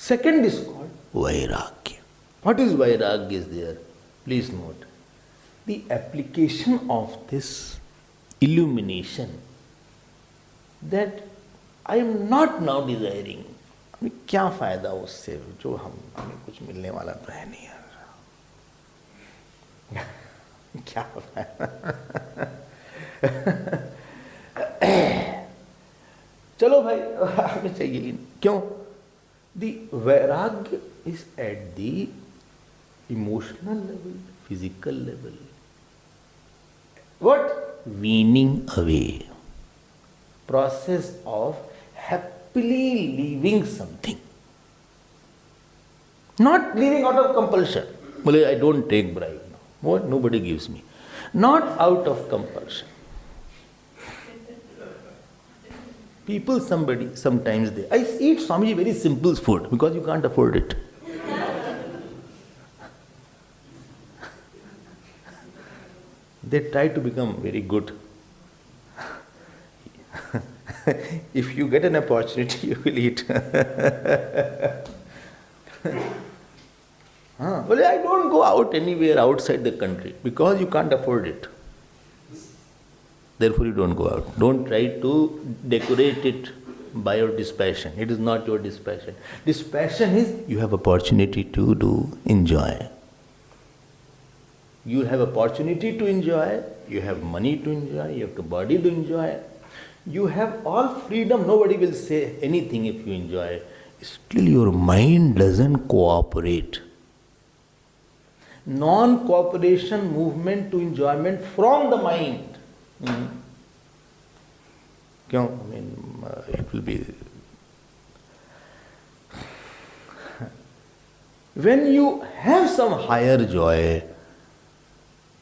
Second is called Vairagya. What is Vairagya is there? Please note. The application of this illumination that I am not now desiring. क्या फायदा उससे जो हमें कुछ मिलने वाला तो है नहीं यार. क्या फायदा. चलो भाई हमें चाहिए ही नहीं. क्यों? The vairagya is at the emotional level, physical level. What? Weaning away. Process of happily leaving something. Not leaving out of compulsion. Well, I don't take bribe now. What? Nobody gives me. Not out of compulsion. People, sometimes I eat Swamiji very simple food because you can't afford it. They try to become very good. If you get an opportunity, you will eat. Well, I don't go out anywhere outside the country because you can't afford it. Therefore, you don't go out. Don't try to decorate it by your dispassion. It is not your dispassion. Dispassion is you have opportunity to enjoy. You have opportunity to enjoy. You have money to enjoy. You have the body to enjoy. You have all freedom. Nobody will say anything if you enjoy. Still, your mind doesn't cooperate. Non-cooperation movement to enjoyment from the mind. क्यों? I mean, it will be. When you have some higher joy,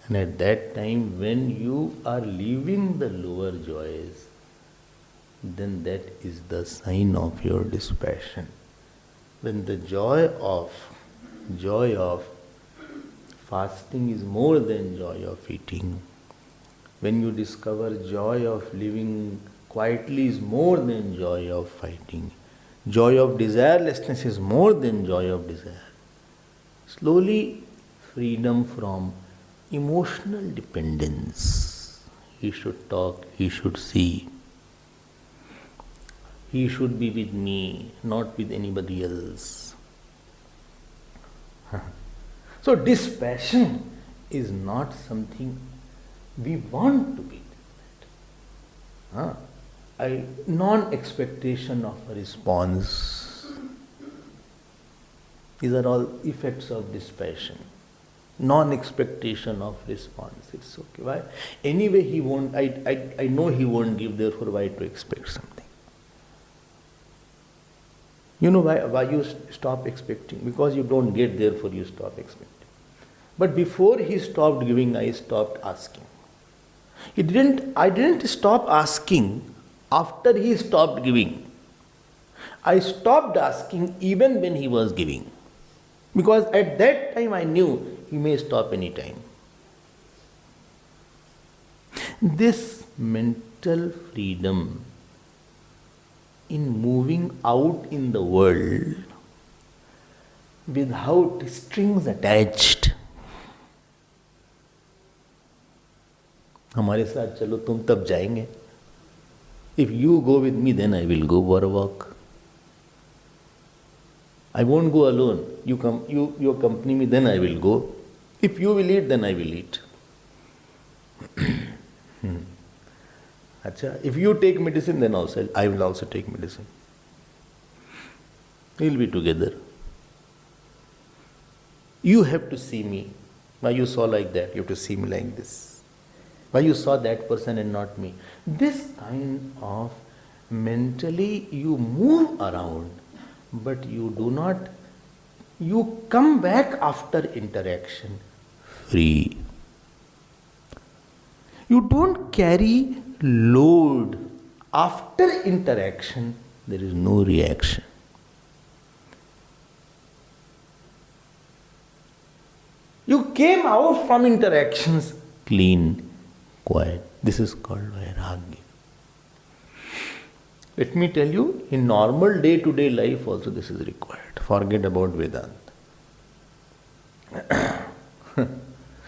and at that time when you are leaving the lower joys, then that is the sign of your dispassion. When the joy of fasting is more than joy of eating, when you discover joy of living quietly is more than joy of fighting, joy of desirelessness is more than joy of desire. Slowly, freedom from emotional dependence. He should talk, he should see. He should be with me, not with anybody else. So dispassion is not something we want to be. Non-expectation of a response. These are all effects of dispassion. Non-expectation of response. It's okay. Why? Anyway, he won't. I know he won't give. Therefore, why to expect something? You know why you stop expecting? Because you don't get. Therefore, you stop expecting. But before he stopped giving, I stopped asking. I didn't stop asking after he stopped giving. I stopped asking even when he was giving. Because at that time I knew he may stop any time. This mental freedom in moving out in the world without strings attached. हमारे साथ चलो तुम तब जाएंगे. If you go with me, then I will go for a walk. I won't go alone. You accompany me, then I will go. If you will eat, then I will eat. Achha, if you take medicine, then also I will also take medicine. We will be together. You have to see me. Why you saw like that? You have to see me like this. Why you saw that person and not me? This kind of mentally you move around, but you do not, you come back after interaction free. You don't carry load. After interaction, there is no reaction. You came out from interactions clean, quiet. This is called Vairagya. Let me tell you, in normal day-to-day life also this is required. Forget about Vedanta.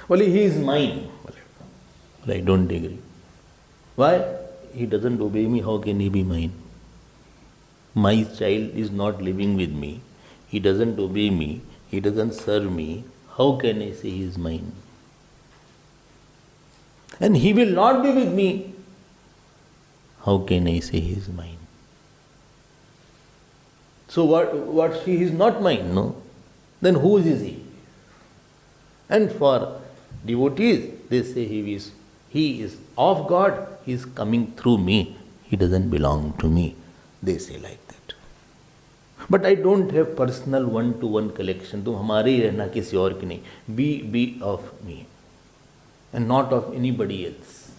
Well, he is mine. Well, I don't agree. Why? He doesn't obey me, how can he be mine? My child is not living with me. He doesn't obey me. He doesn't serve me. How can I say he is mine? And he will not be with me. How can I say he is mine? So what he is not mine, no? Then whose is he? And for devotees, they say he is of God, he is coming through me, he doesn't belong to me. They say like that. But I don't have personal one-to-one collection. तुम हमारे ही रहना किसी और की नहीं. Be of me and not of anybody else.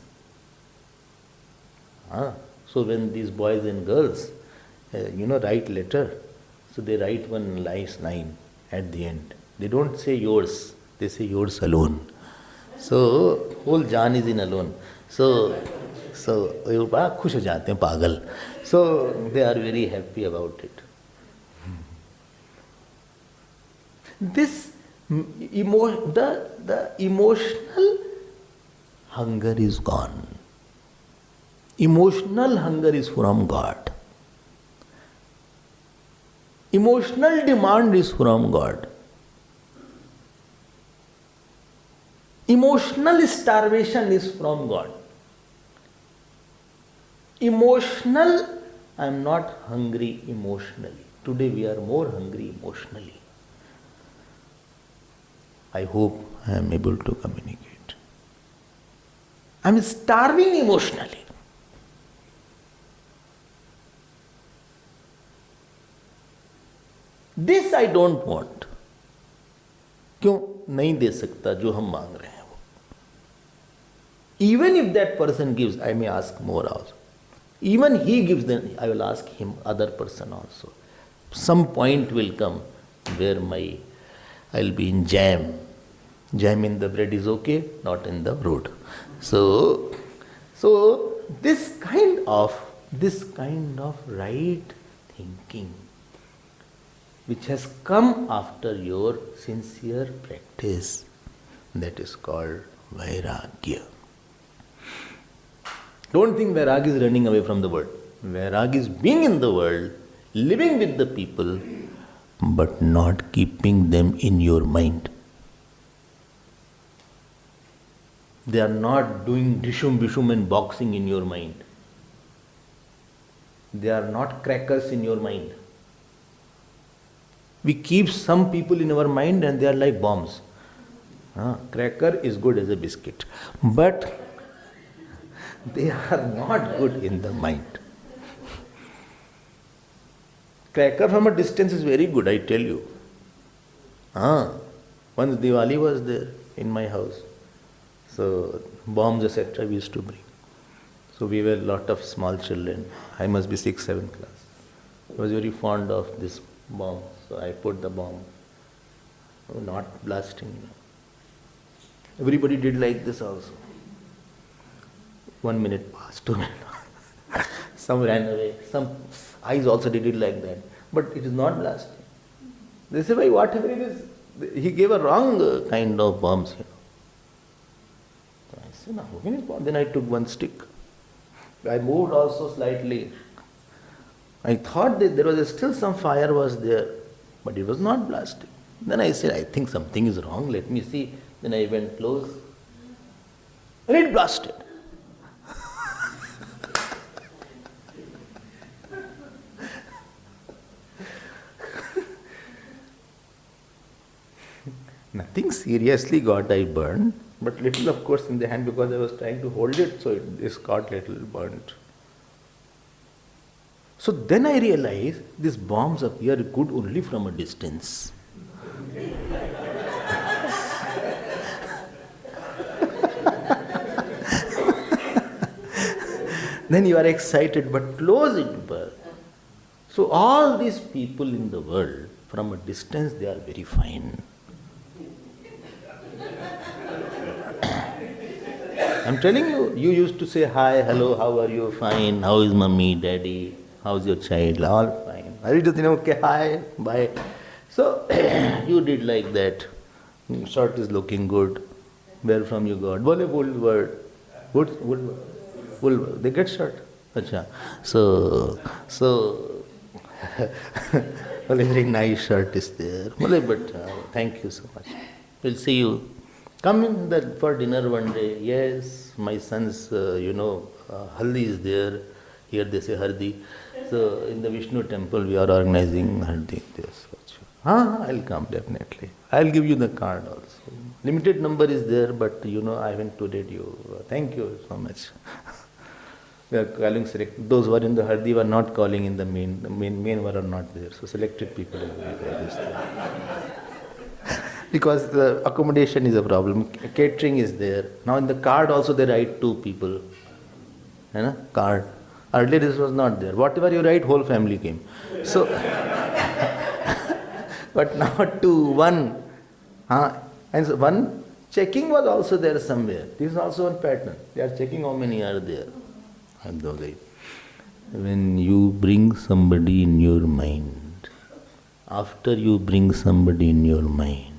So when these boys and girls, write letter, so they write one nice line at the end. They don't say yours, they say yours alone. So whole Jaan is in alone. So वो बड़ा खुश हो जाते हैं पागल. So they are very happy about it. This the emotional hunger is gone. Emotional hunger is from God. Emotional demand is from God. Emotional starvation is from God. Emotional, I am not hungry emotionally. Today we are more hungry emotionally. I hope I am able to communicate. I am starving emotionally. This I don't want. क्यों नहीं दे सकता जो हम मांग रहे हैं वो. Even if that person gives, I may ask more also. Even he gives, then I will ask him, other person also. Some point will come where I'll be in jam. Jam in the bread is okay, not in the road. So this kind of right thinking, which has come after your sincere practice, that is called Vairagya. Don't think Vairagya is running away from the world. Vairagya is being in the world, living with the people, but not keeping them in your mind. They are not doing dishum bishum and boxing in your mind. They are not crackers in your mind. We keep some people in our mind and they are like bombs. Cracker is good as a biscuit, but they are not good in the mind. Cracker from a distance is very good, I tell you. Once Diwali was there in my house, so bombs etc. we used to bring. So we were a lot of small children. I must be 6th, 7th class. I was very fond of this bomb. So I put the bomb, not blasting. Everybody did like this also. 1 minute passed, 2 minutes. Some ran away. Some eyes also did it like that. But it is not blasting. They say, why, whatever it is, he gave a wrong kind of bombs. So I said, no, then I took one stick. I moved also slightly. I thought that there was still some fire was there, but it was not blasting. Then I said, I think something is wrong, let me see. Then I went close and it blasted. Nothing seriously got I burned, but little of course in the hand because I was trying to hold it, so this got little burnt. So then I realized these bombs appear good only from a distance. Then you are excited, but close it burns. So all these people in the world, from a distance they are very fine. I'm telling you, you used to say hi, hello, how are you, fine, how is mommy, daddy, how's your child? All fine. I just, okay, hi, bye. So, you did like that. Shirt is looking good. Where from you got? Bole Woolworth. Woolworth. They get shirt. Acha. So, well, a very nice shirt is there. Well, but thank you so much. We'll see you. Come in for dinner one day. Yes, my son's, haldi is there. Here they say hardi. So in the Vishnu temple we are organizing hardi. Yes. I'll come definitely. I'll give you the card also. Limited number is there, but I haven't told you. Thank you so much. We are calling those who are in the hardi were not calling in the main. The main were not there. So selected people will be there. Because the accommodation is a problem. Catering is there. Now in the card also they write 2 people. Card. Earlier this was not there. Whatever you write, whole family came. So, but now 2, 1. And so 1 checking was also there somewhere. This is also one pattern. They are checking how many are there. When you bring somebody in your mind, after you bring somebody in your mind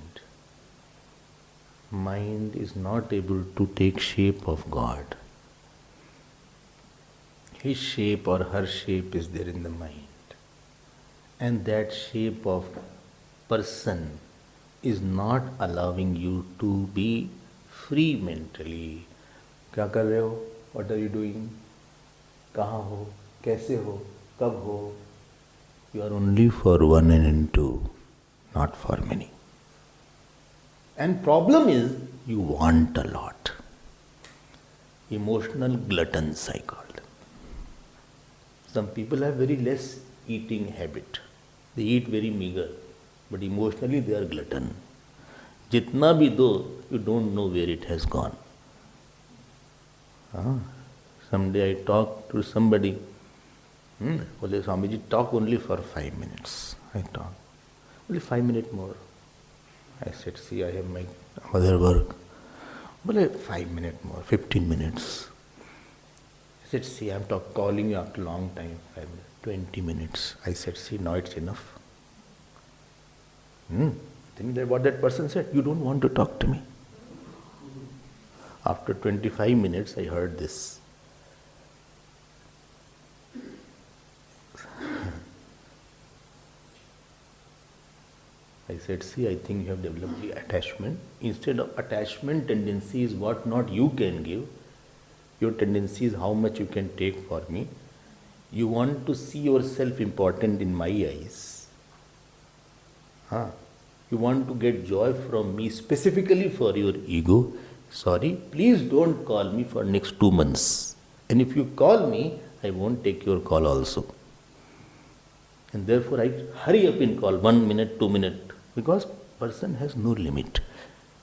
is not able to take shape of God. His shape or her shape is there in the mind. And that shape of person is not allowing you to be free mentally. क्या कर रहे हो? What are you doing? कहाँ हो? कैसे हो? कब हो? You are only for one and into, not for many. And problem is, you want a lot. Emotional gluttons, I call them. Some people have very less eating habit. They eat very meager, but emotionally they are glutton. Jitna bhi do, you don't know where it has gone. Someday I talked to somebody. Bole, Swamiji, talk only for 5 minutes. I talk. Only 5 minutes more. I said, see, I have my other work. Bole, 5 minutes more, 15 minutes. I said, see, I'm calling you after a long time, 5 minutes, 20 minutes. I said, see, now it's enough. Think that what that person said, you don't want to talk to me. After 25 minutes, I heard this. I said, see, I think you have developed the attachment. Instead of attachment, tendency is what not you can give. Your tendency is how much you can take for me. You want to see yourself important in my eyes. You want to get joy from me specifically for your ego. Sorry, please don't call me for next 2 months. And if you call me, I won't take your call also. And therefore I hurry up in call, 1 minute, 2 minutes. Because person has no limit.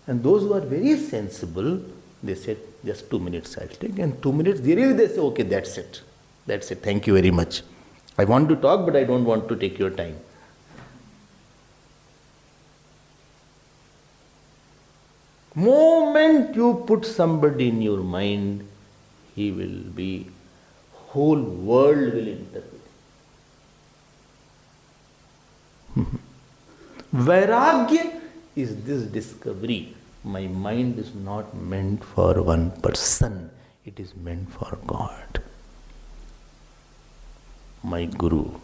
And those who are very sensible, they said, just 2 minutes I'll take. And 2 minutes, they say, okay, that's it. That's it. Thank you very much. I want to talk, but I don't want to take your time. Moment you put somebody in your mind, he will be, whole world will interpret. Vairagya is this discovery. My mind is not meant for one person, it is meant for God. My Guru,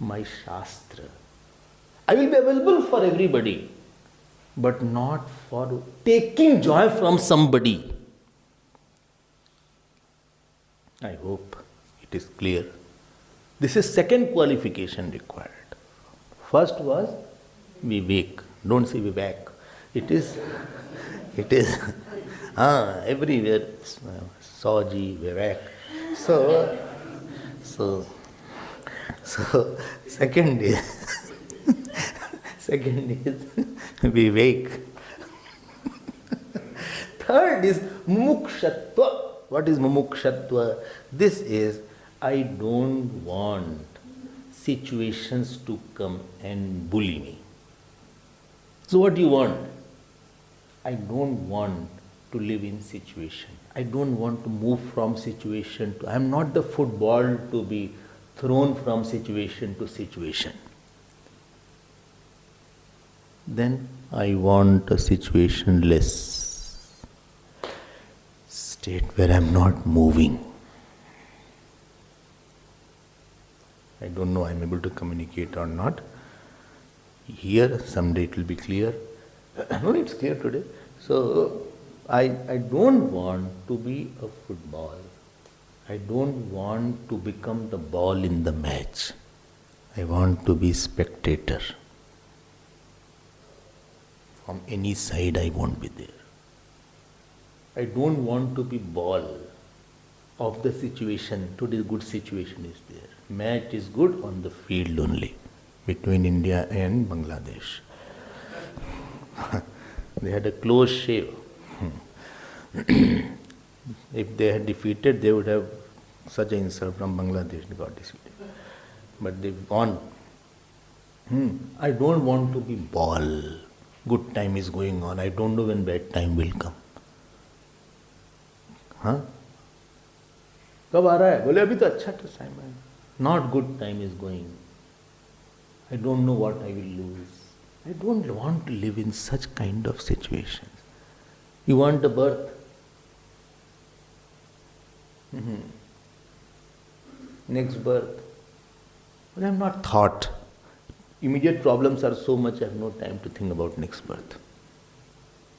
my Shastra. I will be available for everybody, but not for taking joy from somebody. I hope it is clear. This is second qualification required. First was Vivek. Don't say Vivek. It is everywhere. Saji, Vivek. So second is Vivek. Third is Mumukshatva. What is Mumukshatva? This is, I don't want situations to come and bully me. So what do you want? I don't want to live in situation. I don't want to move from situation to, I am not the football to be thrown from situation to situation. Then I want a situationless state where I'm not moving. I don't know I'm able to communicate or not. Here, someday it will be clear. No, it's clear today. So, I don't want to be a football. I don't want to become the ball in the match. I want to be spectator. From any side I won't be there. I don't want to be ball of the situation. Today's good situation is there. Match is good on the field only between India and Bangladesh. They had a close shave. If they had defeated, they would have such an insult from Bangladesh. They got defeated. But they won. I don't want to be ball. Good time is going on. I don't know when bad time will come. हाँ कब आ रहा है? बोले अभी तो अच्छा time है. Not good time is going. I don't know what I will lose. I don't want to live in such kind of situations. You want a birth? Next birth. But I have not thought. Immediate problems are so much, I have no time to think about next birth.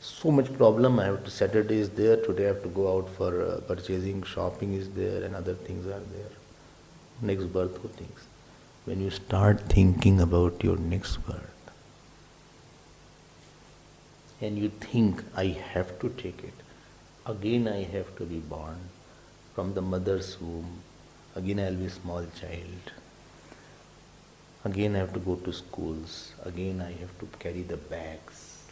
So much problem, I have to, Saturday is there, today I have to go out for purchasing, shopping is there and other things are there. Next birth who thinks? When you start thinking about your next birth and you think, I have to take it, again I have to be born from the mother's womb, again I will be a small child, again I have to go to schools, again I have to carry the bags,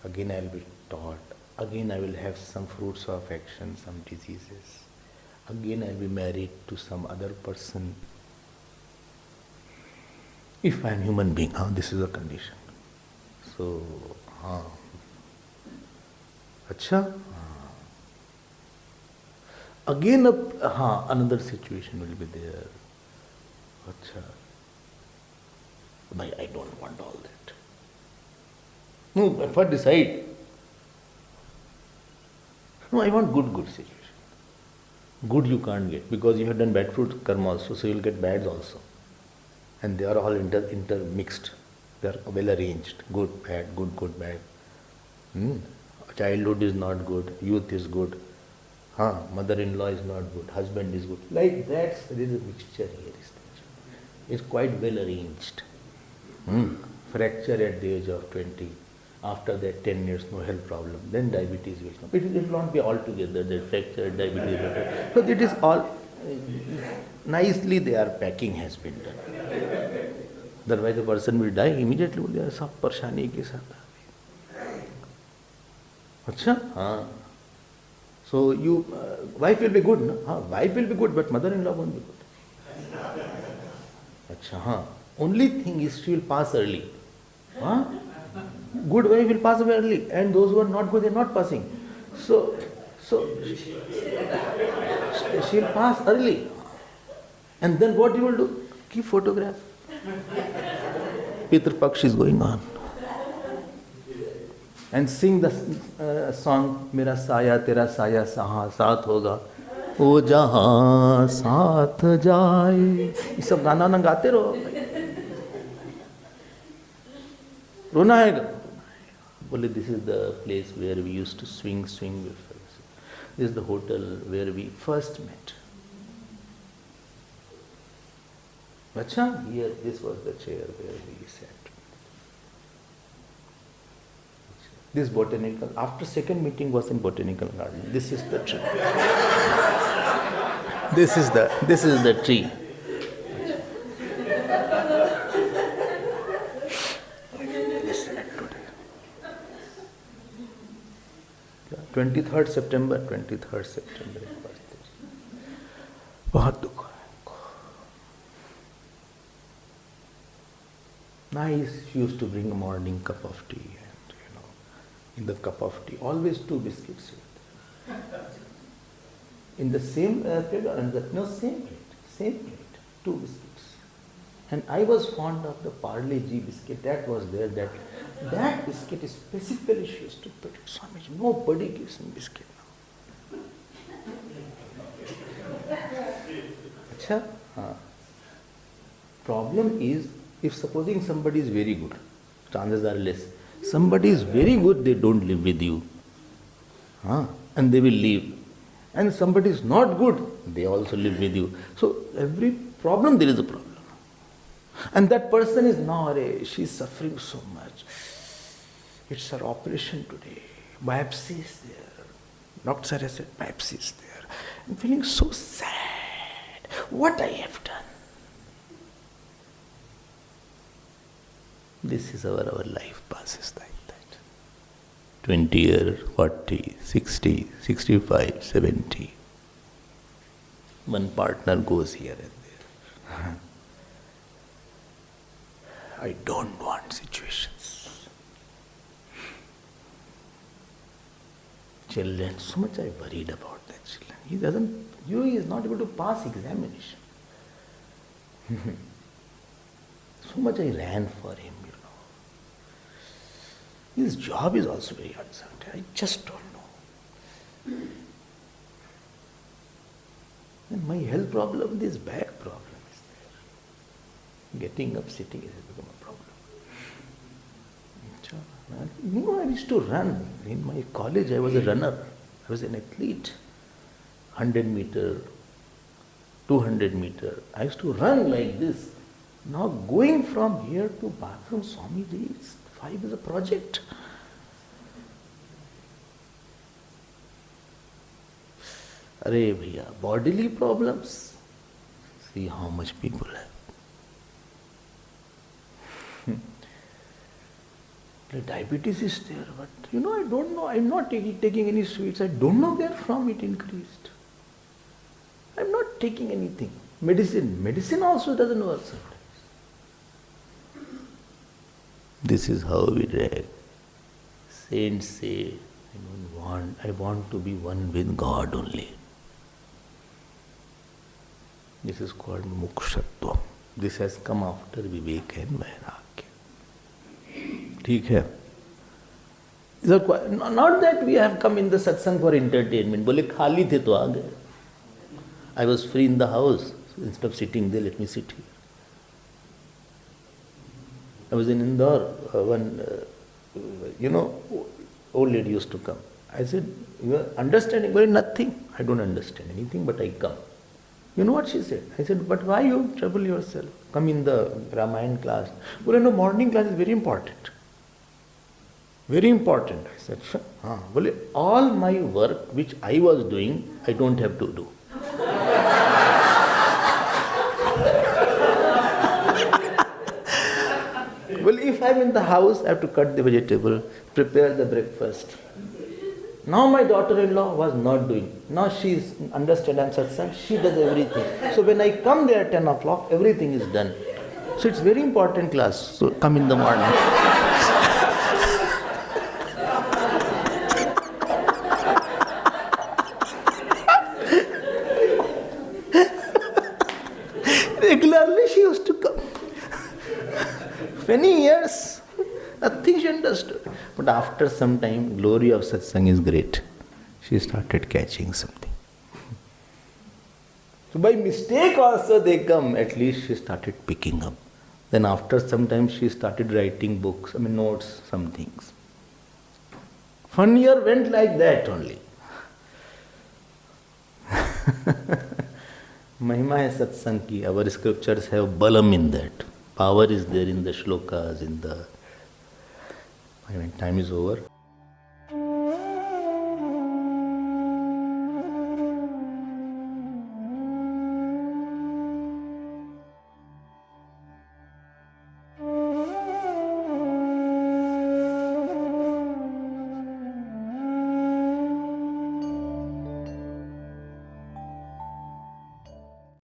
again I will be taught, again I will have some fruits of action, some diseases, again I will be married to some other person. If I am human being, this is a condition. So, अच्छा, again another situation will be there. अच्छा, but I don't want all that. No, first decide. No, I want good situation. Good you can't get because you have done bad fruit karma also, so you'll get bads also. And they are all intermixed. They are well arranged. Good, bad, good, bad. Childhood is not good, youth is good. Mother-in-law is not good, husband is good. Like that, there is a mixture here. It's quite well arranged. Fracture at the age of 20. After that 10 years, no health problem. Then diabetes will come. It will not be altogether that fracture, diabetes. So it is all nicely their packing has been done. Otherwise the person will die immediately. बोले सब परेशानी के साथ. अच्छा, So you wife will be good, no? Wife will be good, but mother-in-law won't be good. अच्छा, Only thing is she will pass early. Good wife will pass away early, and those who are not good, they are not passing. So she will pass early. And then what you will do? Keep photograph. Pitr Paksh is going on. And sing the song, Mera saya, tera saya, saha, saath hoga. O jahan saath jaaye. ये सब गाना ना गाते रहो. रोना आएगा. Well, this is the place where we used to swing with us. This is the hotel where we first met. Acha, here, this was the chair where we sat. This botanical, after second meeting was in botanical garden. This is the tree. This is the tree. 23rd September it was there. बहुत दुख है. Nice, she used to bring a morning cup of tea and in the cup of tea, always 2 biscuits. In the same plate or another? No, same plate. 2 biscuits. And I was fond of the Parle G biscuit that was there. That biscuit is specifically she used to put it. Swamiji, nobody gives me biscuit now. Achha? Problem is, if supposing somebody is very good, chances are less. Somebody is very good, they don't live with you. And they will leave. And somebody is not good, they also live with you. So every problem, there is a problem. And that person is now, she is suffering so much. It's her operation today. Biopsy is there. Doctor has said biopsy is there. I'm feeling so sad. What I have done. This is our life passes like that. 20 years, 40, 60, 65, 70. One partner goes here and there. I don't want situations. Children, so much I worried about that children. He is not able to pass examination. So much I ran for him, His job is also very uncertain. I just don't know. And my health problem, this back problem is there. Getting up, sitting has become a problem. I used to run. In my college, I was a runner. I was an athlete. 100 meter, 200 meter. I used to run like this. Now going from here to bathroom, Swamiji, it's 5 is a project. Are bhaiya, bodily problems. See how much people have. The diabetes is there, but I don't know. I'm not taking any sweets. I don't know where from it increased. I'm not taking anything. Medicine also doesn't work sometimes. This is how we drag. Saints say, I want to be one with God only. This is called Mukshatva. This has come after Vivek and Vairagya. ठीक है? Not that we have come in the satsang for entertainment. बोले खाली थे तो आ गए. I was free in the house. So instead of sitting there, let me sit here. I was in Indore. Old lady used to come. I said, you are understanding? Well, nothing. I don't understand anything, but I come. You know what she said? I said, but why you trouble yourself? Come in the Ramayana class. Well, no, morning class is very important. Very important. I said, well, all my work which I was doing, I don't have to do. Well, if I'm in the house, I have to cut the vegetable, prepare the breakfast. Now my daughter-in-law was not doing. Now she is understand and satsang, she does everything. So when I come there at 10 o'clock, everything is done. So it's very important class. So come in the morning. Regularly she used to come. Many years, nothing she understood. But after some time, glory of satsang is great. She started catching something. So by mistake also they come, at least she started picking up. Then after some time she started writing books, notes, some things. 1 year went like that only. Mahima hai satsang ki, our scriptures have balam in that. Power is there in the shlokas, time is over.